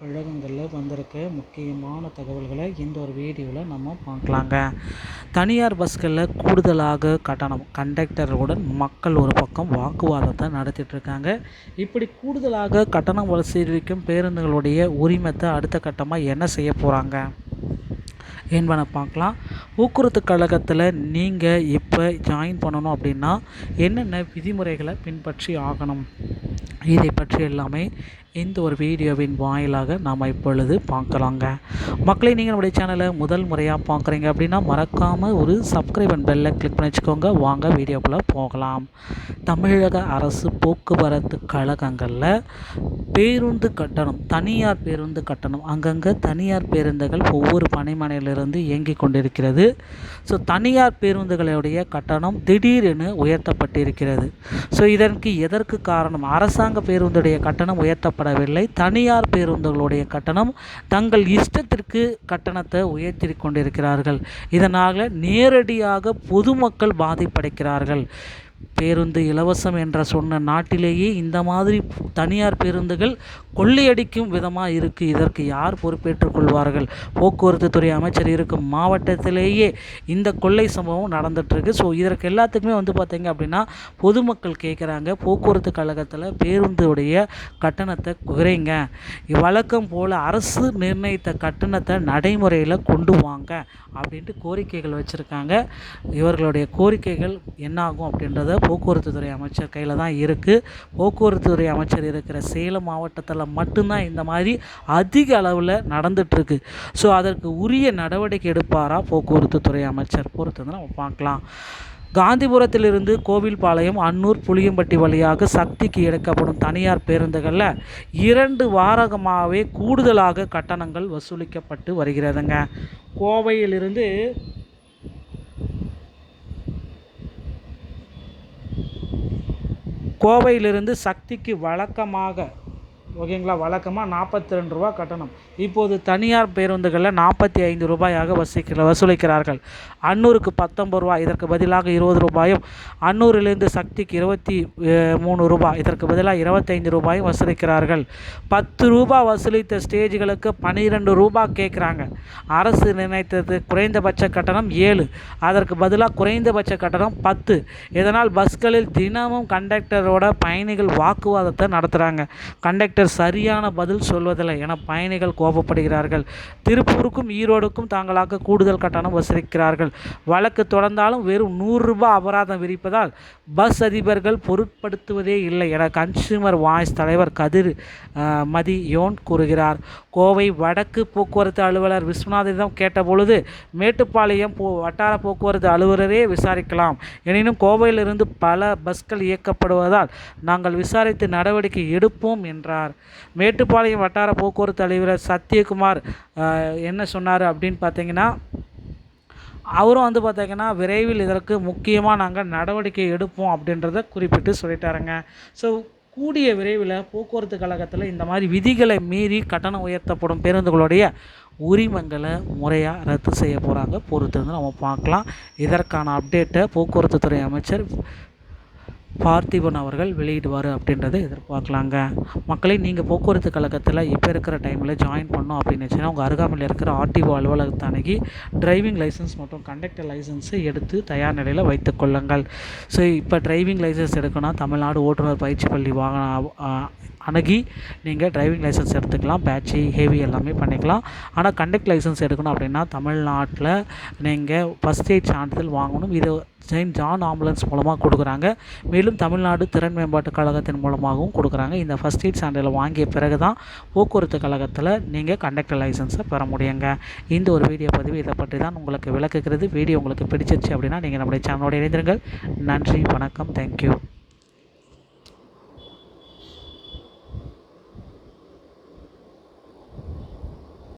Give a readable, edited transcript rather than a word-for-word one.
கழகங்களில் வந்திருக்க முக்கியமான தகவல்களை இந்த ஒரு வீடியோவில் நம்ம பார்க்கலாங்க. தனியார் பஸ்களில் கூடுதலாக கட்டணம், கண்டக்டருடன் மக்கள் ஒரு பக்கம் வாக்குவாதத்தை நடத்திட்டு இருக்காங்க. இப்படி கூடுதலாக கட்டணம் வசூலிக்கும் பேருந்துகளுடைய உரிமத்தை அடுத்த கட்டமாக என்ன செய்ய போகிறாங்க என்பன பார்க்கலாம். போக்குவரத்து கழகத்தில் நீங்கள் இப்போ ஜாயின் பண்ணணும் அப்படின்னா என்னென்ன விதிமுறைகளை பின்பற்றி ஆகணும், இதை பற்றி எல்லாமே இந்த ஒரு வீடியோவின் வாயிலாக நாம் இப்பொழுது பார்க்கலாங்க. மக்களை நீங்கள் நம்முடைய சேனலை முதல் முறையாக பார்க்குறீங்க அப்படின்னா மறக்காமல் ஒரு சப்ஸ்கிரைப் அண்ட் பெல்லை கிளிக் பண்ணி வச்சுக்கோங்க. வாங்க வீடியோக்குள்ளே போகலாம். தமிழக அரசு போக்குவரத்து கழகங்களில் பேருந்து கட்டணம், தனியார் பேருந்து கட்டணம், அங்கங்கே தனியார் பேருந்துகள் ஒவ்வொரு பணிமனையிலிருந்து இயங்கி கொண்டிருக்கிறது. ஸோ தனியார் பேருந்துகளுடைய கட்டணம் திடீரென உயர்த்தப்பட்டிருக்கிறது. ஸோ எதற்கு காரணம்? அரசாங்க பேருந்துடைய கட்டணம் உயர்த்தப்படவில்லை. தனியார் பேருந்துகளுடைய கட்டணம் தங்கள் இஷ்டத்திற்கு கட்டணத்தை உயர்த்தி கொண்டிருக்கிறார்கள். இதனால் நேரடியாக பொதுமக்கள் பாதிப்படைக்கிறார்கள். பேருந்து இலவசம் என்ற சொன்ன நாட்டிலேயே இந்த மாதிரி தனியார் பேருந்துகள் கொள்ளையடிக்கும் விதமாக இருக்குது. இதற்கு யார் பொறுப்பேற்றுக் கொள்வார்கள்? போக்குவரத்து துறை அமைச்சர் இருக்கும் மாவட்டத்திலேயே இந்த கொள்ளை சம்பவம் நடந்துகிட்ருக்கு. ஸோ இதற்கு எல்லாத்துக்குமே பார்த்திங்க அப்படின்னா பொதுமக்கள் கேட்குறாங்க, போக்குவரத்து கழகத்தில் பேருந்துடைய கட்டணத்தை குறைங்க, வழக்கம் போல் அரசு நிர்ணயித்த கட்டணத்தை நடைமுறையில் கொண்டு வாங்க அப்படின்ட்டு கோரிக்கைகள் வச்சுருக்காங்க. இவர்களுடைய கோரிக்கைகள் என்னாகும் அப்படின்றத போக்குவரத்து துறை அமைச்சர் கையில் தான் இருக்குது. போக்குவரத்து துறை அமைச்சர் இருக்கிற சேலம் மாவட்டத்தில் மட்டும்தான் இந்த மாதிரி அதிக அளவில் நடந்துகிட்ருக்கு. ஸோ அதற்கு உரிய நடவடிக்கை எடுப்பாரா போக்குவரத்து துறை அமைச்சர் பொறுத்து நம்ம பார்க்கலாம். காந்திபுரத்திலிருந்து கோவில்பாளையம், அன்னூர், புளியம்பட்டி வழியாக சக்திக்கு எடுக்கப்படும் தனியார் பேருந்துகளில் 2 வாரமாகவே கூடுதலாக கட்டணங்கள் வசூலிக்கப்பட்டு வருகிறதுங்க. கோவையிலிருந்து சக்திக்கு வழக்கமாக 42 ரூபா கட்டணம் இப்போது தனியார் பேருந்துகளில் 45 ரூபாயாக வசூலிக்கிறார்கள். அன்னூருக்கு 19 ரூபா, இதற்கு பதிலாக 20 ரூபாயும், அன்னூரிலிருந்து சக்திக்கு 23 ரூபாய், இதற்கு பதிலாக 25 ரூபாயும் வசூலிக்கிறார்கள். 10 ரூபா வசூலித்த ஸ்டேஜ்களுக்கு 12 ரூபா கேட்குறாங்க. அரசு நிர்ணயித்தது குறைந்தபட்ச கட்டணம் 7, அதற்கு பதிலாக குறைந்தபட்ச கட்டணம் 10. இதனால் பஸ்களில் தினமும் கண்டக்டரோட பயணிகள் வாக்குவாதத்தை நடத்துகிறாங்க. கண்டக்டர் சரியான பதில் சொல்வதில்லை என பயணிகள் கோபப்படுகிறார்கள். திருப்பூருக்கும் ஈரோடுக்கும் தாங்களாக கூடுதல் கட்டணம் வசூலிக்கிறார்கள். வழக்கு தொடர்ந்தாலும் வெறும் 100 ரூபாய் அபராதம் விதிப்பதால் பஸ் அதிபர்கள் பொருட்படுத்துவதே இல்லை என கன்சியூமர் வாய்ஸ் தலைவர் கதிர் மதியோன் கூறுகிறார். கோவை வடக்கு போக்குவரத்து அலுவலர் விஸ்வநாதனிடம் கேட்டபொழுது மேட்டுப்பாளையம் வட்டார போக்குவரத்து அலுவலரே விசாரிக்கலாம், எனினும் கோவையிலிருந்து பல பஸ்கள் இயக்கப்படுவதால் நாங்கள் விசாரித்து நடவடிக்கை எடுப்போம் என்றார். மேட்டுப்பாளையம் வட்டார போக்குவரத்து அலுவலர் சத்யகுமார் என்ன சொன்னார் அப்படின்னு பார்த்தீங்கன்னா, அவரும் பார்த்தீங்கன்னா விரைவில் இதற்கு முக்கியமாக நாங்கள் நடவடிக்கை எடுப்போம் அப்படின்றத குறிப்பிட்டு சொல்லிட்டாருங்க. ஸோ கூடிய விரைவில் போக்குவரத்து கழகத்தில் இந்த மாதிரி விதிகளை மீறி கட்டணம் உயர்த்தப்படும் பேருந்துகளுடைய உரிமங்களை முறையாக ரத்து செய்ய போகிறாங்க. பொறுத்து நம்ம பார்க்கலாம். இதற்கான அப்டேட்டை போக்குவரத்து துறை அமைச்சர் பார்த்திபன் அவர்கள் வெளியிடுவார் அப்படின்றத எதிர்பார்க்கலாங்க. மக்களை நீங்கள் போக்குவரத்து கழகத்தில் இப்போ இருக்கிற டைமில் ஜாயின் பண்ணோம் அப்படின்னு வச்சுன்னா உங்கள் அருகாமையில் இருக்கிற ஆர்டிஓ அலுவலகத்தை அணுகி டிரைவிங் லைசன்ஸ் மற்றும் கண்டக்டர் லைசன்ஸை எடுத்து தயார் நிலையில் வைத்து கொள்ளுங்கள். ஸோ இப்போ டிரைவிங் லைசன்ஸ் எடுக்கணும், தமிழ்நாடு ஓட்டுநர் பயிற்சி பள்ளி அணுகி நீங்கள் டிரைவிங் லைசன்ஸ் எடுத்துக்கலாம். பேட்சி ஹெவி எல்லாமே பண்ணிக்கலாம். ஆனால் கண்டக்ட் லைசன்ஸ் எடுக்கணும் அப்படின்னா தமிழ்நாட்டில் நீங்கள் ஃபஸ்ட் எய்ட் சான்றிதழ் வாங்கணும். இது செயின்ட் ஜான் ஆம்புலன்ஸ் மூலமாக கொடுக்குறாங்க. மேலும் தமிழ்நாடு திறன் மேம்பாட்டு கழகத்தின் மூலமாகவும் கொடுக்குறாங்க. இந்த ஃபஸ்ட் எய்ட் சான்றிதழ் வாங்கிய பிறகு தான் போக்குவரத்து கழகத்தில் நீங்கள் கண்டக்டர் லைசன்ஸை பெற முடியுங்க. இந்த ஒரு வீடியோ பதிவு இதை பற்றி தான் உங்களுக்கு விளக்குகிறது. வீடியோ உங்களுக்கு பிடிச்சிருச்சு அப்படின்னா நீங்கள் நம்முடைய சேனலோடு இணைந்திருங்கள். நன்றி, வணக்கம், தேங்க்யூ.